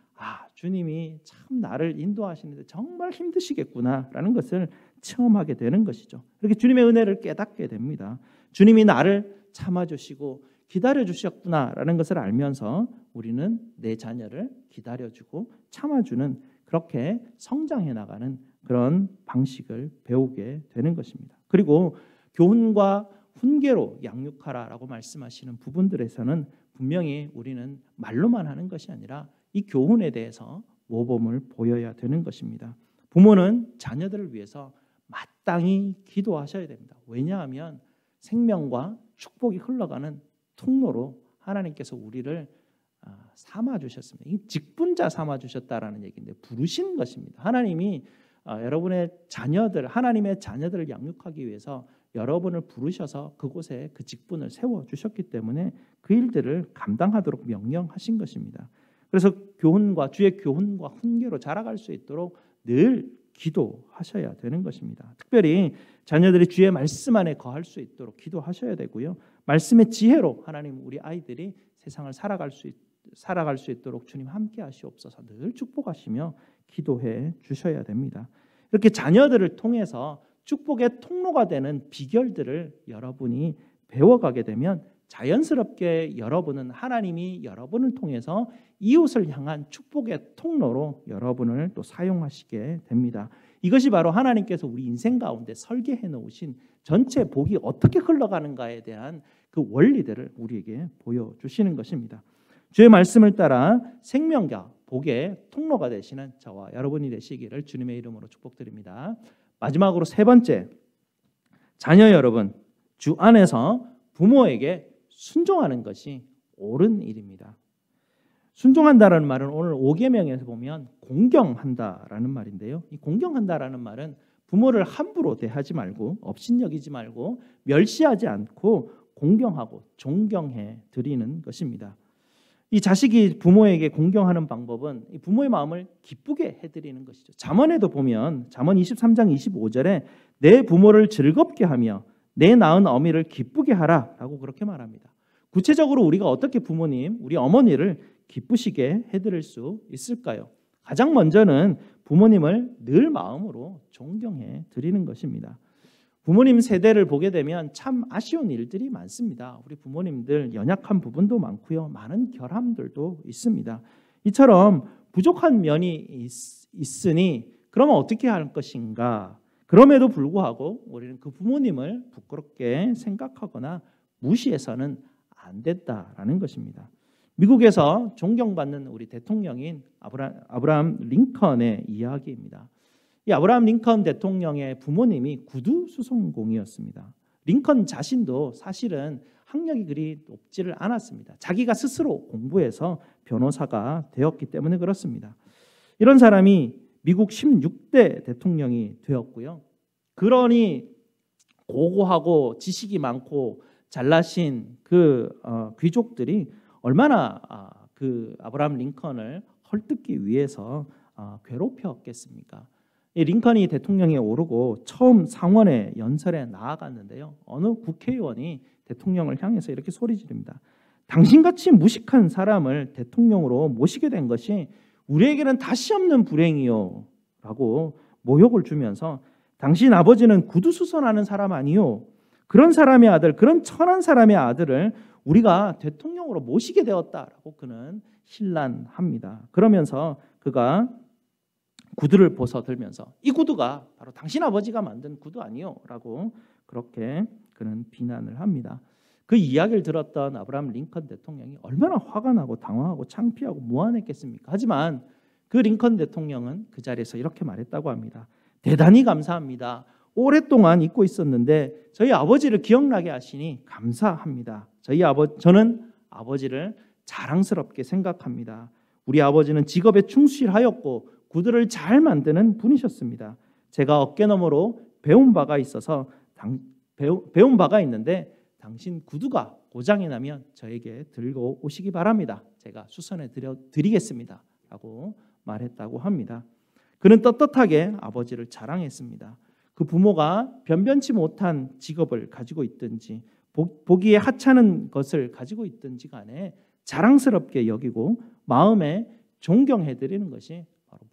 주님이 참 나를 인도하시는데 정말 힘드시겠구나라는 것을 체험하게 되는 것이죠. 이렇게 주님의 은혜를 깨닫게 됩니다. 주님이 나를 참아주시고 기다려주셨구나라는 것을 알면서 우리는 내 자녀를 기다려주고 참아주는 그렇게 성장해 나가는 그런 방식을 배우게 되는 것입니다. 그리고 교훈과 훈계로 양육하라라고 말씀하시는 부분들에서는 분명히 우리는 말로만 하는 것이 아니라 이 교훈에 대해서 모범을 보여야 되는 것입니다. 부모는 자녀들을 위해서 마땅히 기도하셔야 됩니다. 왜냐하면 생명과 축복이 흘러가는 통로로 하나님께서 우리를 삼아주셨습니다. 이 직분자 삼아주셨다라는 얘기인데 부르신 것입니다. 하나님이 여러분의 자녀들, 하나님의 자녀들을 양육하기 위해서 여러분을 부르셔서 그곳에 그 직분을 세워주셨기 때문에 그 일들을 감당하도록 명령하신 것입니다. 그래서 주의 교훈과 훈계로 자라갈 수 있도록 늘 기도하셔야 되는 것입니다. 특별히 자녀들이 주의 말씀 안에 거할 수 있도록 기도하셔야 되고요. 말씀의 지혜로 하나님 우리 아이들이 세상을 살아갈 수 있도록 주님 함께 하시옵소서 늘 축복하시며 기도해 주셔야 됩니다. 이렇게 자녀들을 통해서 축복의 통로가 되는 비결들을 여러분이 배워가게 되면 자연스럽게 여러분은 하나님이 여러분을 통해서 이웃을 향한 축복의 통로로 여러분을 또 사용하시게 됩니다. 이것이 바로 하나님께서 우리 인생 가운데 설계해 놓으신 전체 복이 어떻게 흘러가는가에 대한 그 원리들을 우리에게 보여주시는 것입니다. 주의 말씀을 따라 생명과 복의 통로가 되시는 저와 여러분이 되시기를 주님의 이름으로 축복드립니다. 마지막으로 세 번째, 자녀 여러분, 주 안에서 부모에게 순종하는 것이 옳은 일입니다. 순종한다라는 말은 오늘 5계명에서 보면 공경한다라는 말인데요. 이 공경한다라는 말은 부모를 함부로 대하지 말고 업신여기지 말고 멸시하지 않고 공경하고 존경해 드리는 것입니다. 이 자식이 부모에게 공경하는 방법은 이 부모의 마음을 기쁘게 해드리는 것이죠. 잠언에도 보면 잠언 23장 25절에 내 부모를 즐겁게 하며 내 낳은 어미를 기쁘게 하라라고 그렇게 말합니다. 구체적으로 우리가 어떻게 부모님, 우리 어머니를 기쁘시게 해드릴 수 있을까요? 가장 먼저는 부모님을 늘 마음으로 존경해 드리는 것입니다. 부모님 세대를 보게 되면 참 아쉬운 일들이 많습니다. 우리 부모님들 연약한 부분도 많고요. 많은 결함들도 있습니다. 이처럼 부족한 면이 있으니 그러면 어떻게 할 것인가? 그럼에도 불구하고 우리는 그 부모님을 부끄럽게 생각하거나 무시해서는 안 됐다라는 것입니다. 미국에서 존경받는 우리 대통령인 아브라함 링컨의 이야기입니다. 이 아브라함 링컨 대통령의 부모님이 구두 수송공이었습니다. 링컨 자신도 사실은 학력이 그리 높지를 않았습니다. 자기가 스스로 공부해서 변호사가 되었기 때문에 그렇습니다. 이런 사람이 미국 16대 대통령이 되었고요. 그러니 고고하고 지식이 많고 잘나신 그 귀족들이 얼마나 그 아브라함 링컨을 헐뜯기 위해서 괴롭혔겠습니까? 이 링컨이 대통령에 오르고 처음 상원의 연설에 나아갔는데요. 어느 국회의원이 대통령을 향해서 이렇게 소리 지릅니다. 당신같이 무식한 사람을 대통령으로 모시게 된 것이 우리에게는 다시 없는 불행이요 라고 모욕을 주면서 당신 아버지는 구두수선하는 사람 아니요, 그런 사람의 아들, 그런 천한 사람의 아들을 우리가 대통령으로 모시게 되었다라고 그는 신란합니다. 그러면서 그가 구두를 벗어들면서 이 구두가 바로 당신 아버지가 만든 구두 아니요 라고 그렇게 그는 비난을 합니다. 그 이야기를 들었던 아브라함 링컨 대통령이 얼마나 화가 나고 당황하고 창피하고 무안했겠습니까? 하지만 그 링컨 대통령은 그 자리에서 이렇게 말했다고 합니다. 대단히 감사합니다. 오랫동안 잊고 있었는데 저희 아버지를 기억나게 하시니 감사합니다. 저는 아버지를 자랑스럽게 생각합니다. 우리 아버지는 직업에 충실하였고 구두를 잘 만드는 분이셨습니다. 제가 어깨너머로 배운 바가 있는데 당신 구두가 고장이 나면 저에게 들고 오시기 바랍니다. 제가 수선해 드리겠습니다. 라고 말했다고 합니다. 그는 떳떳하게 아버지를 자랑했습니다. 그 부모가 변변치 못한 직업을 가지고 있든지 보기에 하찮은 것을 가지고 있든지 간에 자랑스럽게 여기고 마음에 존경해드리는 것이 바로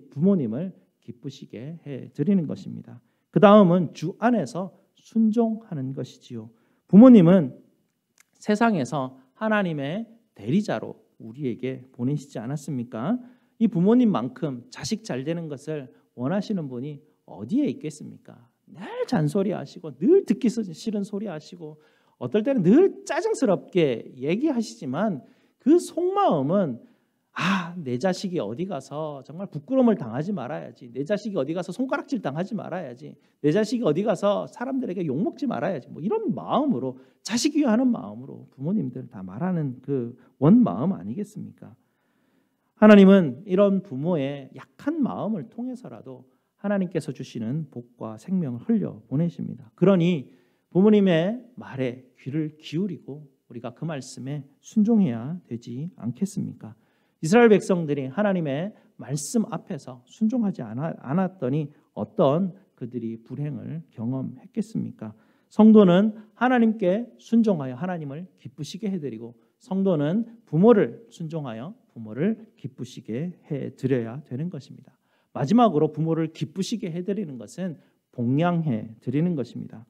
부모님을 기쁘시게 해드리는 것입니다. 그 다음은 주 안에서 순종하는 것이지요. 부모님은 세상에서 하나님의 대리자로 우리에게 보내시지 않았습니까? 이 부모님만큼 자식 잘 되는 것을 원하시는 분이 어디에 있겠습니까? 늘 잔소리하시고 늘 듣기 싫은 소리하시고 어떨 때는 늘 짜증스럽게 얘기하시지만 그 속마음은 내 자식이 어디 가서 정말 부끄러움을 당하지 말아야지. 내 자식이 어디 가서 손가락질 당하지 말아야지. 내 자식이 어디 가서 사람들에게 욕먹지 말아야지. 뭐 이런 마음으로, 자식 위하는 마음으로 부모님들 다 말하는 그 원마음 아니겠습니까? 하나님은 이런 부모의 약한 마음을 통해서라도 하나님께서 주시는 복과 생명을 흘려 보내십니다. 그러니 부모님의 말에 귀를 기울이고 우리가 그 말씀에 순종해야 되지 않겠습니까? 이스라엘 백성들이 하나님의 말씀 앞에서 순종하지 않았더니 어떤 그들이 불행을 경험했겠습니까? 성도는 하나님께 순종하여 하나님을 기쁘시게 해드리고 성도는 부모를 순종하여 부모를 기쁘시게 해드려야 되는 것입니다. 마지막으로 부모를 기쁘시게 해드리는 것은 복양해 드리는 것입니다.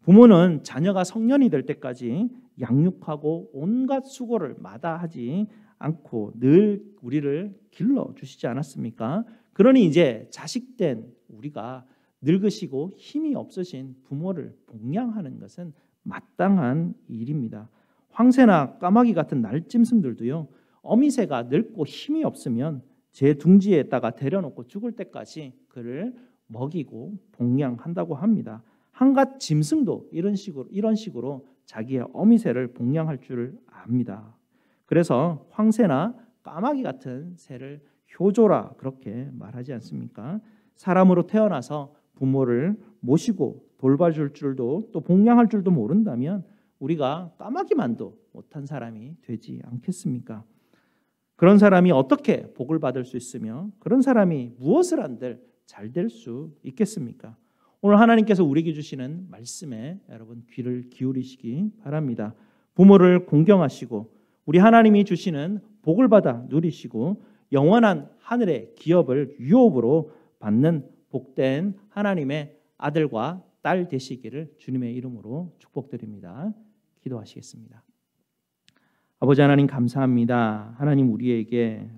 부모는 자녀가 성년이 될 때까지 양육하고 온갖 수고를 마다하지 않고 늘 우리를 길러주시지 않았습니까? 그러니 이제 자식된 우리가 늙으시고 힘이 없으신 부모를 복양하는 것은 마땅한 일입니다. 황새나 까마귀 같은 날짐승들도요, 어미새가 늙고 힘이 없으면 제 둥지에다가 데려놓고 죽을 때까지 그를 먹이고 복양한다고 합니다. 한갓 짐승도 이런 식으로 자기의 어미새를 복양할 줄을 압니다. 그래서 황새나 까마귀 같은 새를 효조라 그렇게 말하지 않습니까? 사람으로 태어나서 부모를 모시고 돌봐줄 줄도 또 복양할 줄도 모른다면 우리가 까마귀만도 못한 사람이 되지 않겠습니까? 그런 사람이 어떻게 복을 받을 수 있으며 그런 사람이 무엇을 한들 잘 될 수 있겠습니까? 오늘 하나님께서 우리에게 주시는 말씀에 여러분 귀를 기울이시기 바랍니다. 부모를 공경하시고 우리 하나님이 주시는 복을 받아 누리시고 영원한 하늘의 기업을 유업으로 받는 복된 하나님의 아들과 딸 되시기를 주님의 이름으로 축복드립니다. 기도하시겠습니다. 아버지 하나님 감사합니다. 하나님 우리에게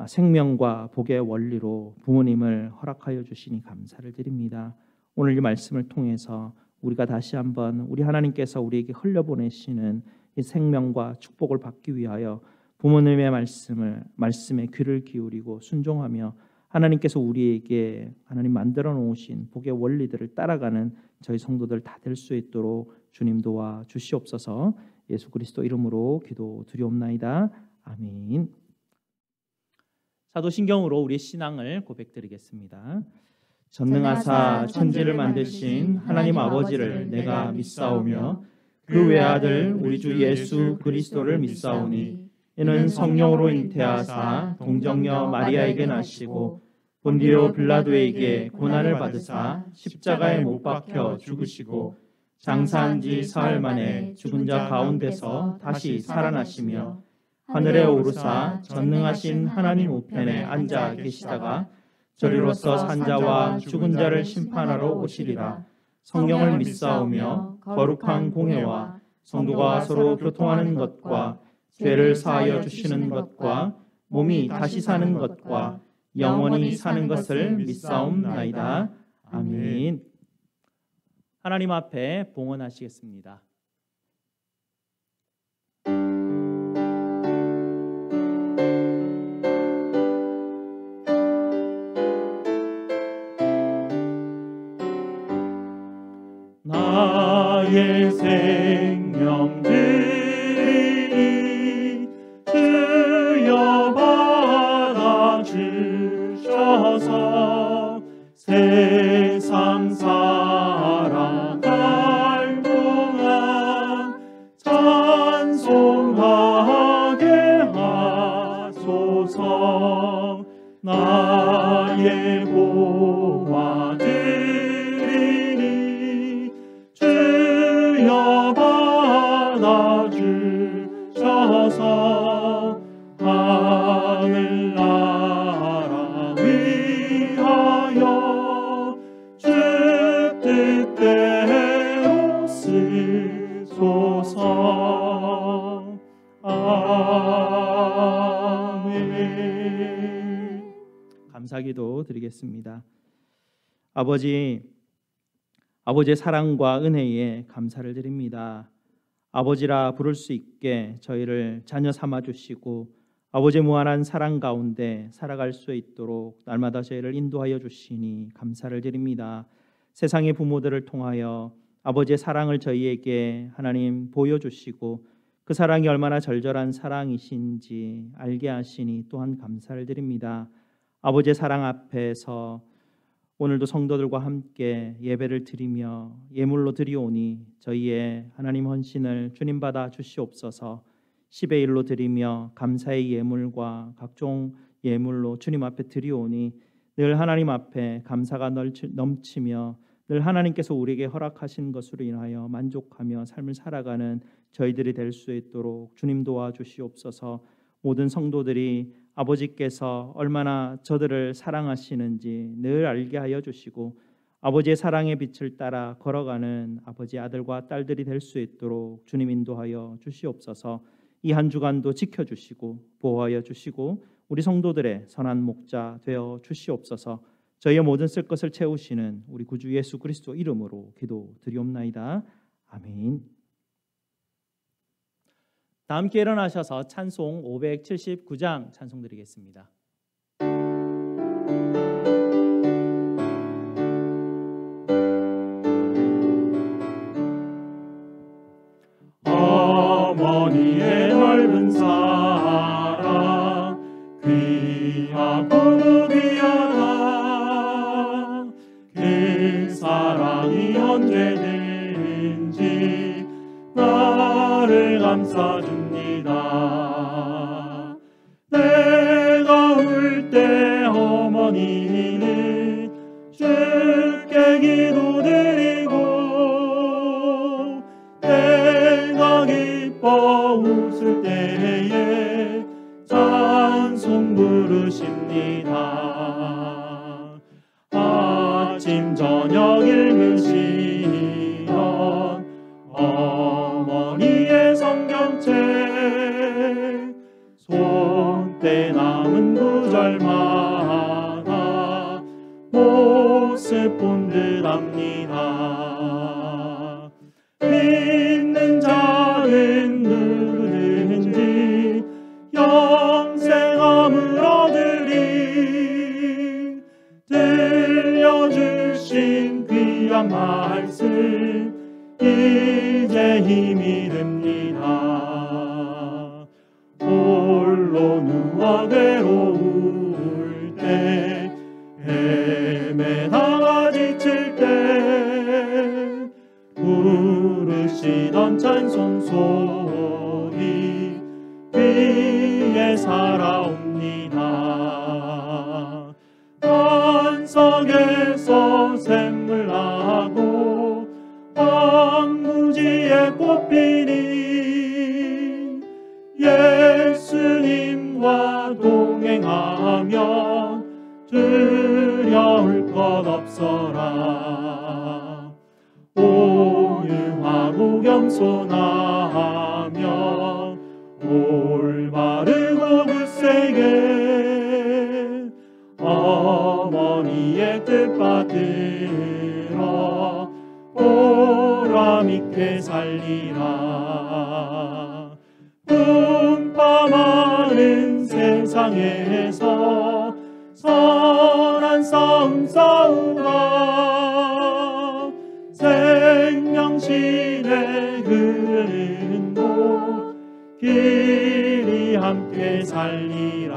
생명과 복의 원리로 부모님을 허락하여 주시니 감사를 드립니다. 오늘 이 말씀을 통해서 우리가 다시 한번 우리 하나님께서 우리에게 흘려보내시는 이 생명과 축복을 받기 위하여 부모님의 말씀에 귀를 기울이고 순종하며 하나님께서 우리에게 하나님 만들어 놓으신 복의 원리들을 따라가는 저희 성도들 다 될 수 있도록 주님 도와 주시옵소서. 예수 그리스도 이름으로 기도드리옵나이다. 아멘. 사도신경으로 우리 신앙을 고백드리겠습니다. 전능하사 천지를 만드신 하나님 아버지를 내가 믿사오며 그 외아들 우리 주 예수 그리스도를 믿사오니 이는 성령으로 잉태하사 동정녀 마리아에게 나시고 본디오 빌라도에게 고난을 받으사 십자가에 못 박혀 죽으시고 장사한 지 사흘 만에 죽은 자 가운데서 다시 살아나시며 하늘에 오르사 전능하신 하나님 우편에 앉아 계시다가 저리로서 산자와 죽은 자를 심판하러 오시리라. 성령을 믿사오며 거룩한 공회와 성도가 서로 교통하는 것과 죄를 사하여 주시는 것과 몸이 다시 사는 것과 영원히 사는 것을 믿사옵나이다. 아멘. 하나님 앞에 봉헌하시겠습니다. 나의 생명 드리니 주여 받아주셔서 세상 살아갈 동안 찬송하게 하소서. 나의 보아드리니 주여 받아주셔서 하늘나라 위하여 주 뜻대로 쓰소서. 아멘. 감사기도 드리겠습니다. 아버지의 사랑과 은혜에 감사를 드립니다. 아버지라 부를 수 있게 저희를 자녀 삼아 주시고 아버지의 무한한 사랑 가운데 살아갈 수 있도록 날마다 저희를 인도하여 주시니 감사를 드립니다. 세상의 부모들을 통하여 아버지의 사랑을 저희에게 하나님 보여주시고 그 사랑이 얼마나 절절한 사랑이신지 알게 하시니 또한 감사를 드립니다. 아버지의 사랑 앞에서 오늘도 성도들과 함께 예배를 드리며 예물로 드리오니 저희의 하나님 헌신을 주님 받아 주시옵소서. 10의 1로 드리며 감사의 예물과 각종 예물로 주님 앞에 드리오니 늘 하나님 앞에 감사가 넘치며 늘 하나님께서 우리에게 허락하신 것으로 인하여 만족하며 삶을 살아가는 저희들이 될 수 있도록 주님 도와주시옵소서. 모든 성도들이 아버지께서 얼마나 저들을 사랑하시는지 늘 알게 하여 주시고 아버지의 사랑의 빛을 따라 걸어가는 아버지 아들과 딸들이 될 수 있도록 주님 인도하여 주시옵소서. 이 한 주간도 지켜주시고 보호하여 주시고 우리 성도들의 선한 목자 되어 주시옵소서. 저희의 모든 쓸 것을 채우시는 우리 구주 예수 그리스도 이름으로 기도드리옵나이다. 아멘. 다 함께 일어나셔서 찬송 579장 찬송 드리겠습니다. 어머니의 넓은 사랑 귀하고 귀하다. 그 사랑이 언제든지 나를 감싸줍니다. 내가 울 때 어머니는 주께 기도드리고 내가 기뻐 웃을 때에 찬송 부르십니다. 아침 저녁 읽으시던 어머니의 성경책 손때 남은 구절마다 모습 본 듯합니다. 믿는 자는 누구든지 영생함을 얻으리. 들려주신 귀한 말씀 이제 힘이 됩니다. 홀로 누워 괴로울 때 헤매다가 지칠 때 부르시던 찬송 소리 위에 살아옵니다. 반석에서 샘물 나고 황무지에 꽃 피니 예수님과 동행하면 두려울 것 없어라. 오유하고 겸손하며 올바르고 굳세게 어머니의 뜻 받들어 보람있게 살리라. 분파많은 세상에서 선한 싸움 싸우라. 생명신의 흐르는 곳 길이 함께 살리라.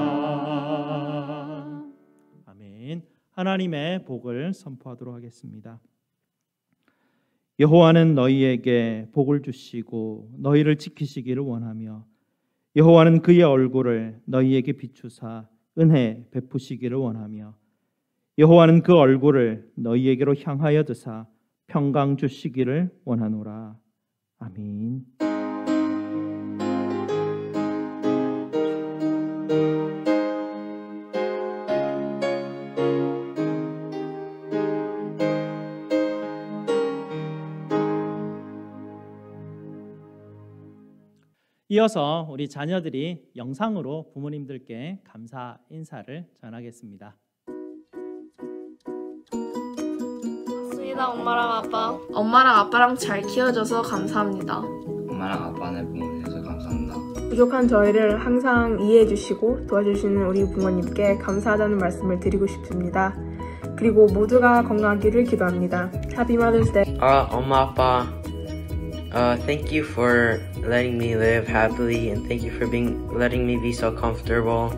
아멘. 하나님의 복을 선포하도록 하겠습니다. 여호와는 너희에게 복을 주시고 너희를 지키시기를 원하며 여호와는 그의 얼굴을 너희에게 비추사 은혜 베푸시기를 원하며 여호와는 그 얼굴을 너희에게로 향하여 드사 평강 주시기를 원하노라. 아멘. 이어서 우리 자녀들이 영상으로 부모님들께 감사 인사를 전하겠습니다. 감사합니다, 엄마랑 아빠. 엄마랑 아빠랑 잘 키워줘서 감사합니다. 엄마랑 아빠는 부모님께서 감사합니다. 부족한 저희를 항상 이해해 주시고 도와주시는 우리 부모님께 감사하다는 말씀을 드리고 싶습니다. 그리고 모두가 건강하기를 기도합니다. Happy Mother's Day. 엄마 아빠, thank you for letting me live happily and thank you for letting me be so comfortable.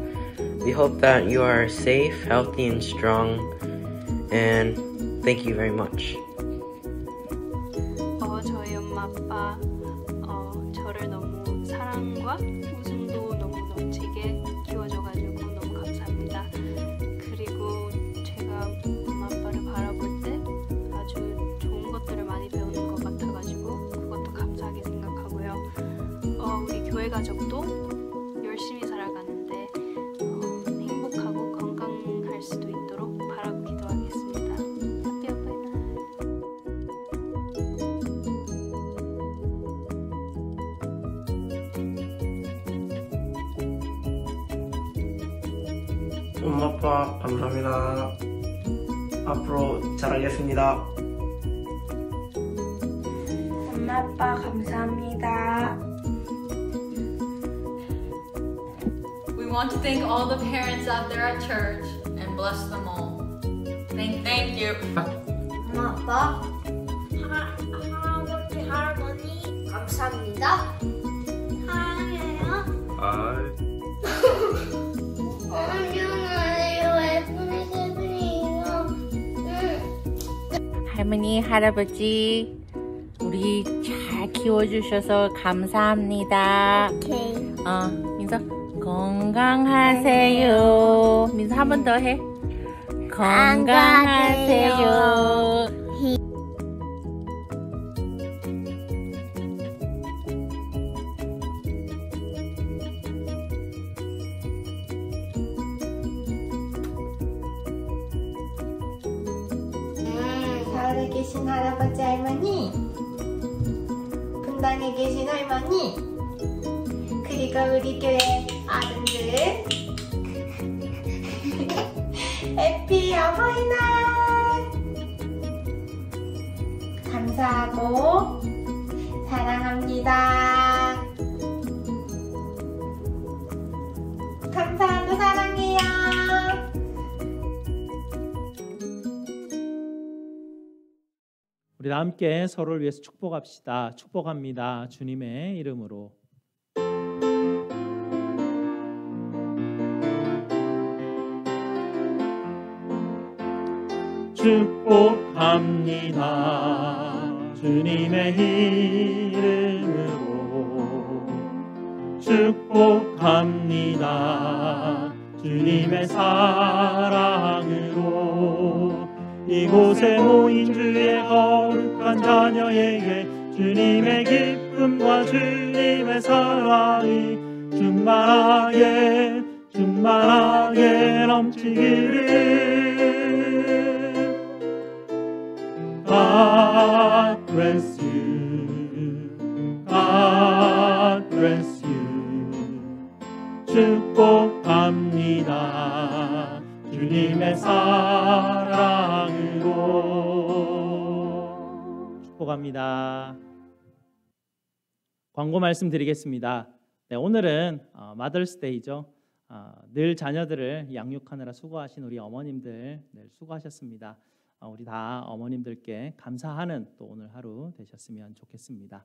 We hope that you are safe, healthy, and strong. And thank you very much. 저희 엄마 아빠 저를 너무 사랑과 웃음도 너무 넘치게 키워줘가지고 너무 감사합니다. 그리고 제가 엄마 아빠를 바라볼 때 아주 좋은 것들을 많이 배우는 것 같아가지고 그것도 감사하게 생각하고요. 우리 교회 가족도 열심히 살아가는데 행복하고 건강할 수도 있도록 바라고 기도하겠습니다. Happy Abuela. 엄마 아빠 감사합니다. 앞으로 잘하겠습니다. 엄마 아빠 감사합니다. We want to thank all the parents out there at church and bless them all. Thank you. 엄마, 아빠, 할아버지, 할머니 감사합니다. 사랑해요. 안녕하세요. 예쁜이 세븐이에요. 할머니, 할아버지, 우리 잘 키워주셔서 감사합니다. 오케이. 민서, 건강하세요. 민서 한 번 더 해. 건강하세요. 마을에 계신 할아버지 할머니, 분당에 계신 할머니, 그리고 우리 교회 아들들 해피 어버이날 감사하고 사랑합니다. 감사하고 사랑해요. 우리 다 함께 서로를 위해서 축복합시다. 축복합니다. 주님의 이름으로. 축복합니다. 주님의 이름으로 축복합니다. 주님의 사랑으로 이곳에 모인 주의 거룩한 자녀에게 주님의 기쁨과 주님의 사랑이 충만하게 넘치기를. God bless you. God bless you. 축복합니다. 주님의 사랑으로. 축복합니다. 광고 말씀드리겠습니다. 네, 오늘은 마더스데이죠. 늘 자녀들을 양육하느라 수고하신 우리 어머님들 늘 수고하셨습니다. 우리 다 어머님들께 감사하는 또 오늘 하루 되셨으면 좋겠습니다.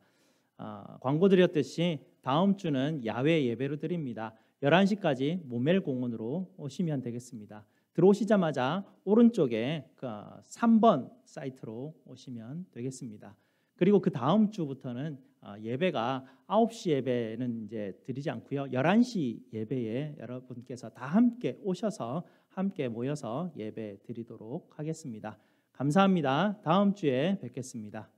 광고 드렸듯이 다음 주는 야외 예배로 드립니다. 11시까지 모멜공원으로 오시면 되겠습니다. 들어오시자마자 오른쪽에 3번 사이트로 오시면 되겠습니다. 그리고 그 다음 주부터는 예배가 9시 예배는 이제 드리지 않고요. 11시 예배에 여러분께서 다 함께 오셔서 함께 모여서 예배 드리도록 하겠습니다. 감사합니다. 다음 주에 뵙겠습니다.